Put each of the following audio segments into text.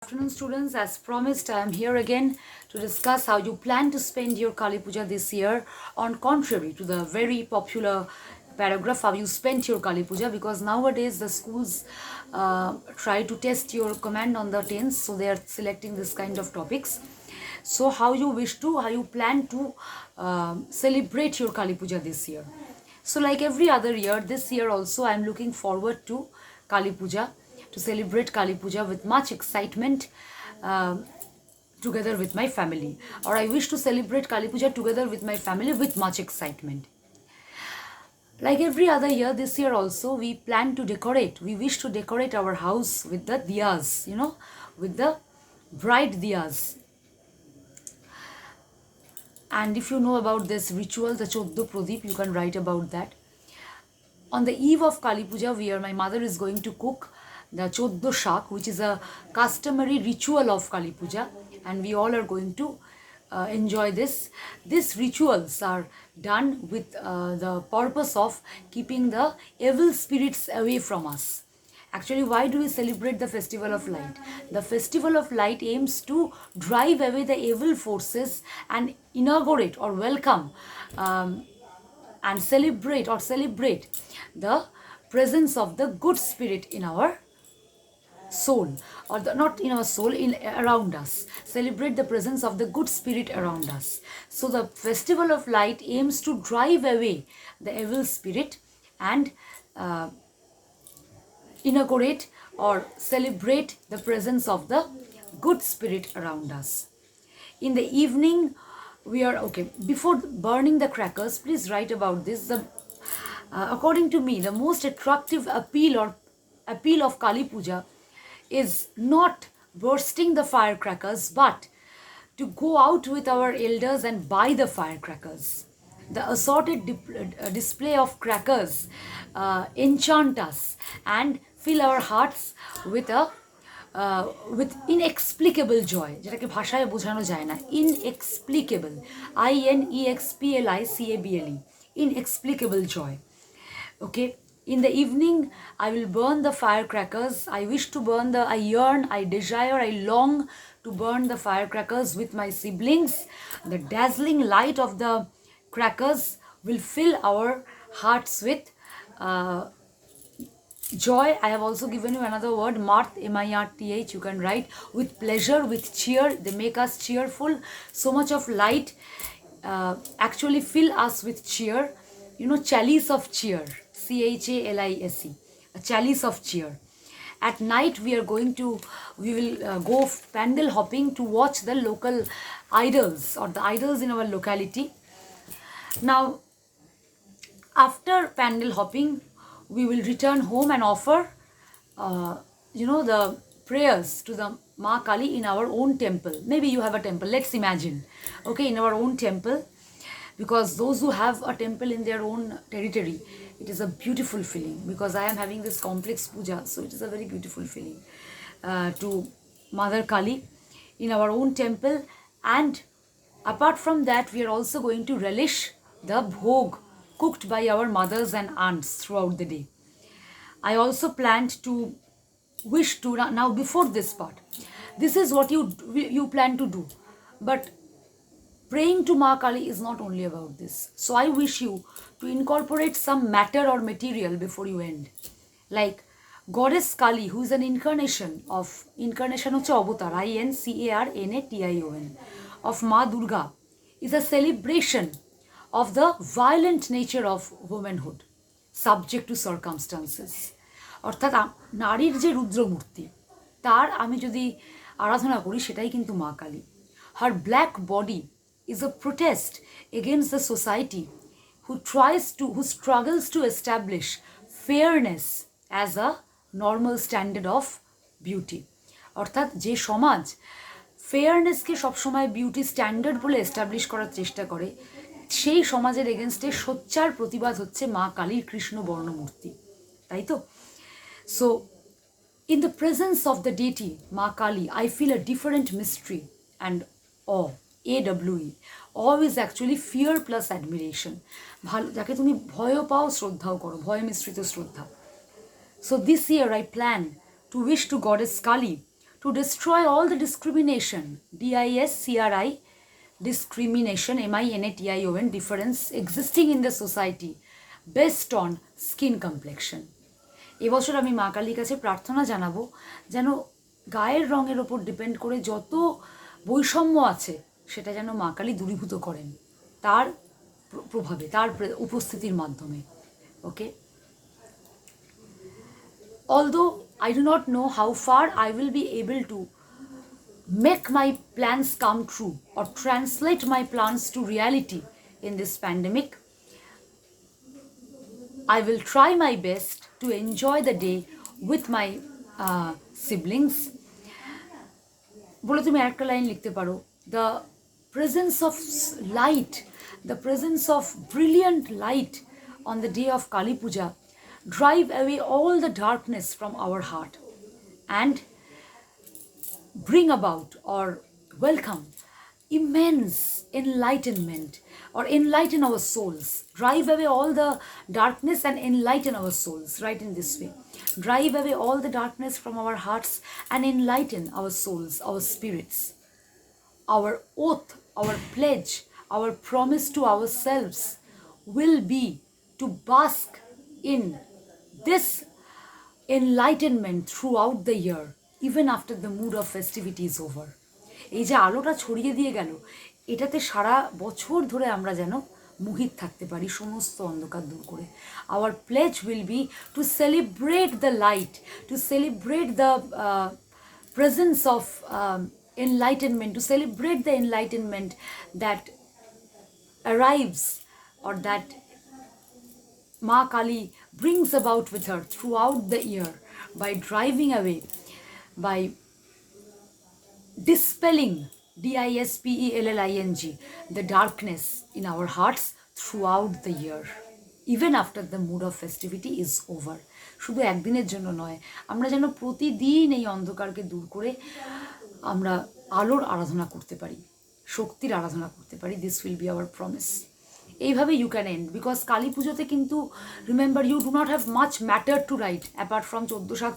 Afternoon students, as promised, I am here again to discuss how you plan to spend your Kali Puja this year, on contrary to the very popular paragraph how you spent your Kali Puja, because nowadays the schools try to test your command on the tense, so they are selecting this kind of topics. So how you plan to celebrate your Kali Puja this year. So like every other year, this year also I am looking forward to Kali Puja, to celebrate Kali Puja with much excitement together with my family. Or I wish to celebrate Kali Puja together with my family with much excitement. Like every other year, this year also we plan to decorate. We wish to decorate our house with the diyas, with the bright diyas. And if you know about this ritual, the Choddo Pradip, you can write about that. On the eve of Kali Puja, my mother is going to cook the Choddo Shak, which is a customary ritual of Kali Puja, and we all are going to enjoy this. These rituals are done with the purpose of keeping the evil spirits away from us. Actually, why do we celebrate the Festival of Light? The Festival of Light aims to drive away the evil forces and inaugurate or welcome and celebrate the presence of the good spirit in our soul, or not in our soul, in around us. Celebrate the presence of the good spirit around us. So the Festival of Light aims to drive away the evil spirit and inaugurate or celebrate the presence of the good spirit around us. In the evening, we are okay. Before burning the crackers, please write about this. According to me, the most attractive appeal of Kali Puja is not bursting the firecrackers, but to go out with our elders and buy the firecrackers. The assorted display of crackers enchant us and fill our hearts with inexplicable joy, যেটাকে ভাষায় বোঝানো যায় না, inexplicable, inexplicable, inexplicable joy. Okay, in the evening I will burn the firecrackers. I wish to burn I yearn, I desire, I long to burn the firecrackers with my siblings. The dazzling light of the crackers will fill our hearts with joy. I have also given you another word, mirth, mirth. You can write with pleasure, with cheer. They make us cheerful. So much of light actually fill us with cheer. Chalice of cheer, chalice, a chalice of cheer. At night we will go pandal hopping to watch the local idols, or the idols in our locality. Now, after pandal hopping, we will return home and offer the prayers to the Ma Kali in our own temple. Maybe you have a temple, let's imagine, okay, in our own temple, because those who have a temple in their own territory, it is a beautiful feeling. Because I am having this complex puja, so it is a very beautiful feeling to Mother Kali in our own temple. And apart from that, we are also going to relish the bhog cooked by our mothers and aunts throughout the day. I also planned to wish to, now before this part, this is what you plan to do, but praying to Ma Kali is not only about this. So I wish you to incorporate some matter or material before you end. Like Goddess Kali, who is an incarnation hochche avatar, Incarnation, of Ma Durga, is a celebration of the violent nature of womanhood, subject to circumstances. অর্থাৎ নারীর যে রুদ্রমূর্তি, তার আমি যদি আরাধনা করি, সেটাই কিন্তু মা Kali. Her black body is a protest against the society who struggles to establish fairness as a normal standard of beauty. অর্থাৎ যে সমাজ ফেয়ারনেসকে সবসময় বিউটি স্ট্যান্ডার্ড বলে এস্টাবলিশ করার চেষ্টা করে, সেই সমাজের এগেনস্টে সোচ্চার প্রতিবাদ হচ্ছে মা কালীর কৃষ্ণ বর্ণমূর্তি, তাই তো? So in the presence of the deity Ma Kali, I feel a different mystery and awe. AWE. Awe is actually fear plus admiration. যাকে তুমি ভয়ও পাও, শ্রদ্ধাও করো, ভয় মিশ্রিত শ্রদ্ধা. So this year I plan to wish to Goddess Kali to destroy all the discrimination, DISCRI, discrimination, MINATION, difference existing in the society based on skin complexion. এবছর আমি মা কালীর কাছে প্রার্থনা জানাবো যেন গায়ের রঙের ওপর ডিপেন্ড করে যত বৈষম্য আছে সেটা যেন মা কালী দূরীভূত করেন তার প্রভাবে, তার উপস্থিতির মাধ্যমে। ওকে, although I do not know how far I will be able to make my plans come true or translate my plans to reality in this pandemic, I will try my best to enjoy the day with my siblings. বলে তুমি একটা line লিখতে পারো, the presence of light, the presence of brilliant light on the day of Kali Puja drive away all the darkness from our heart and bring about or welcome immense enlightenment or enlighten our souls, drive away all the darkness and enlighten our souls, right, in this way, drive away all the darkness from our hearts and enlighten our souls, our spirits. Our oath, our pledge, our promise to ourselves will be to bask in this enlightenment throughout the year, even after the mood of festivity is over. এই যে আলোটা ছড়িয়ে দিয়ে গেল, এটাতে সারা বছর ধরে আমরা যেন মোহিত থাকতে পারি সমস্ত অন্ধকার দূর করে। Our pledge will be to celebrate the light, to celebrate the presence of enlightenment, to celebrate the enlightenment that arrives or that Ma Kali brings about with her throughout the year by driving away, by dispelling, DISPELLING, the darkness in our hearts throughout the year, even after the mood of festivity is over. শুধু একদিনের জন্য নয়, আমরা যেন প্রতিদিন এই অন্ধকারকে দূর করে আমরা আলোর আরাধনা করতে পারি, শক্তির আরাধনা করতে পারি। This will be our promise. এইভাবে you can end, because Kali পুজোতে কিন্তু remember you do not have much matter to write apart from 14 শাক,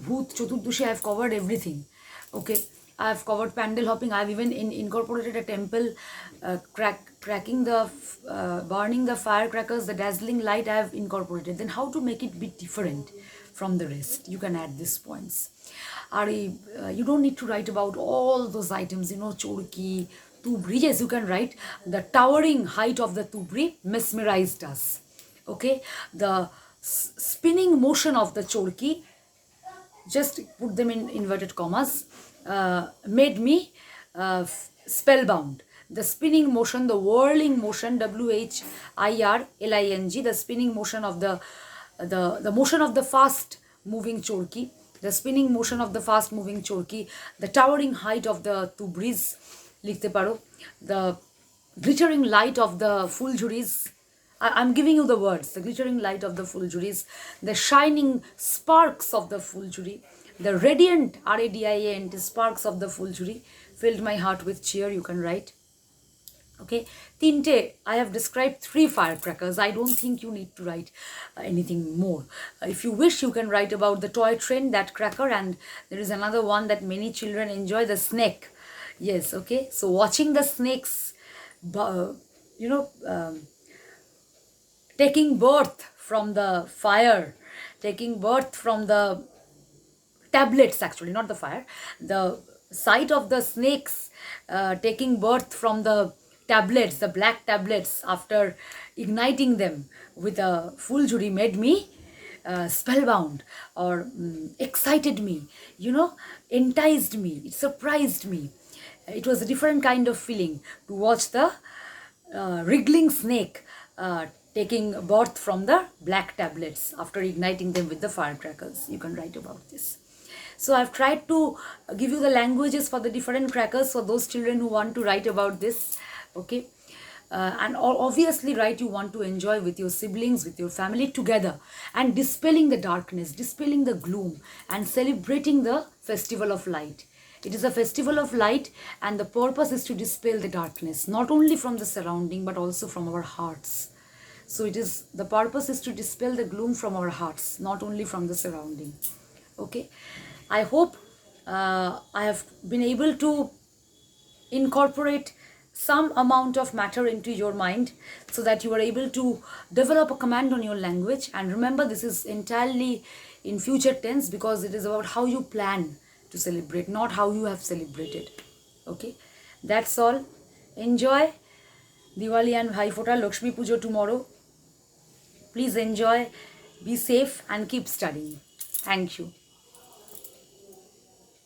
ভূত, চতুর্দশী, I have covered everything. Okay, I have covered pandal hopping. I have even incorporated a temple, cracking the, burning the firecrackers, the dazzling light I have incorporated. Then how to make it be different from the rest? You can add these points. You don't need to write about all those items, you know, chorki, tubri. Yes, you can write the towering height of the tubri mesmerized us. Okay, the spinning motion of the chorki, just put them in inverted commas, made me spellbound. The spinning motion, the whirling motion, WHIRLING, the spinning motion of the motion of the fast moving chorki, the spinning motion of the fast moving chorki, the towering height of the tubris, likhte paro, the glittering light of the fuljuris. I'm giving you the words, the glittering light of the fuljuris, the shining sparks of the fuljuri, the radiant, RADIANT, sparks of the fuljuri filled my heart with cheer. You can write. Okay, tinte, I have described 3 firecrackers. I don't think you need to write anything more. If you wish, you can write about the toy train, that cracker, and there is another one that many children enjoy, the snake. Yes, okay, so watching the snakes, you know, taking birth from the fire, taking birth from the tablets, actually not the fire, the sight of the snakes taking birth from the tablets, the black tablets, after igniting them with a fuljuri made me spellbound, or excited me, you know, enticed me, it surprised me. It was a different kind of feeling to watch the wriggling snake taking birth from the black tablets after igniting them with the firecrackers. You can write about this. So I've tried to give you the languages for the different crackers for those children who want to write about this. Okay, and obviously write you want to enjoy with your siblings, with your family together, and dispelling the darkness, dispelling the gloom, and celebrating the festival of light. It is a festival of light, and the purpose is to dispel the darkness, not only from the surrounding but also from our hearts. So the purpose is to dispel the gloom from our hearts, not only from the surrounding. Okay, I hope I have been able to incorporate some amount of matter into your mind so that you are able to develop a command on your language. And remember, this is entirely in future tense because it is about how you plan to celebrate, not how you have celebrated. Okay, that's all. Enjoy Diwali and Bhai Phota, Lakshmi Pujo tomorrow. Please enjoy, be safe, and keep studying. Thank you.